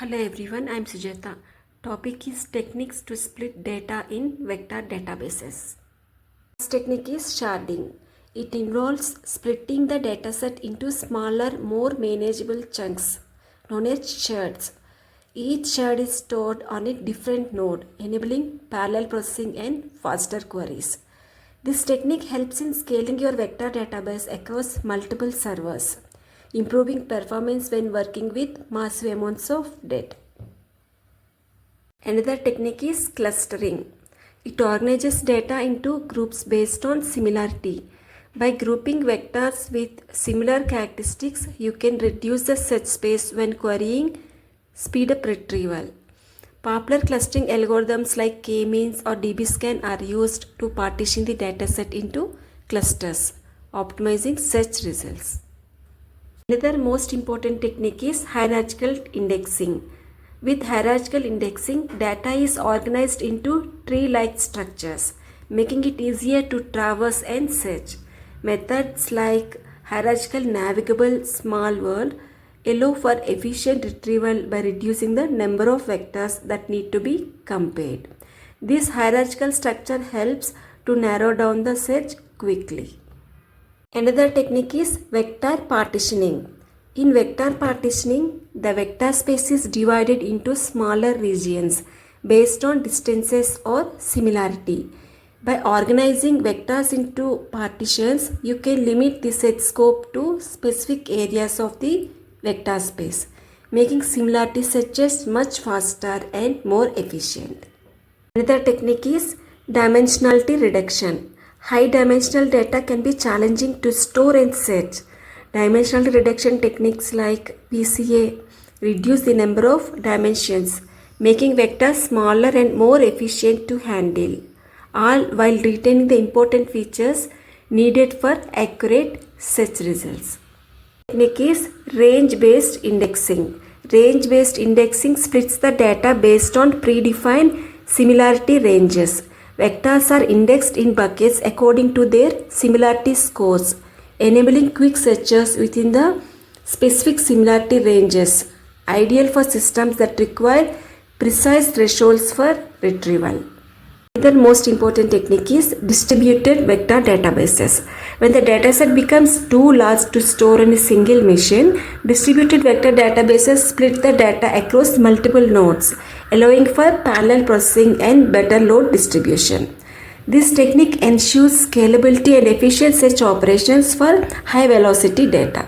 Hello everyone, I am Sujata. Topic is techniques to split data in vector databases. First technique is sharding. It involves splitting the dataset into smaller, more manageable chunks known as shards. Each shard is stored on a different node, enabling parallel processing and faster queries. This technique helps in scaling your vector database across multiple servers, improving performance when working with massive amounts of data. Another technique is clustering. It organizes data into groups based on similarity. By grouping vectors with similar characteristics, you can reduce the search space when querying, speed up retrieval. Popular clustering algorithms like k-means or dbscan are used to partition the dataset into clusters, optimizing search results. Another most important technique is hierarchical indexing. With hierarchical indexing, data is organized into tree-like structures, making it easier to traverse and search. Methods like hierarchical navigable small world allow for efficient retrieval by reducing the number of vectors that need to be compared. This hierarchical structure helps to narrow down the search quickly. Another technique is vector partitioning. In vector partitioning, the vector space is divided into smaller regions based on distances or similarity. By organizing vectors into partitions, you can limit the search scope to specific areas of the vector space, making similarity searches much faster and more efficient. Another technique is dimensionality reduction. High dimensional data can be challenging to store and search. Dimensional reduction techniques like PCA reduce the number of dimensions, making vectors smaller and more efficient to handle, all while retaining the important features needed for accurate search results. Technique is range-based indexing. Range-based indexing splits the data based on predefined similarity ranges. Vectors are indexed in buckets according to their similarity scores, enabling quick searches within the specific similarity ranges, ideal for systems that require precise thresholds for retrieval. Another most important technique is distributed vector databases. When the dataset becomes too large to store on a single machine, distributed vector databases split the data across multiple nodes, allowing for parallel processing and better load distribution. This technique ensures scalability and efficient search operations for high velocity data.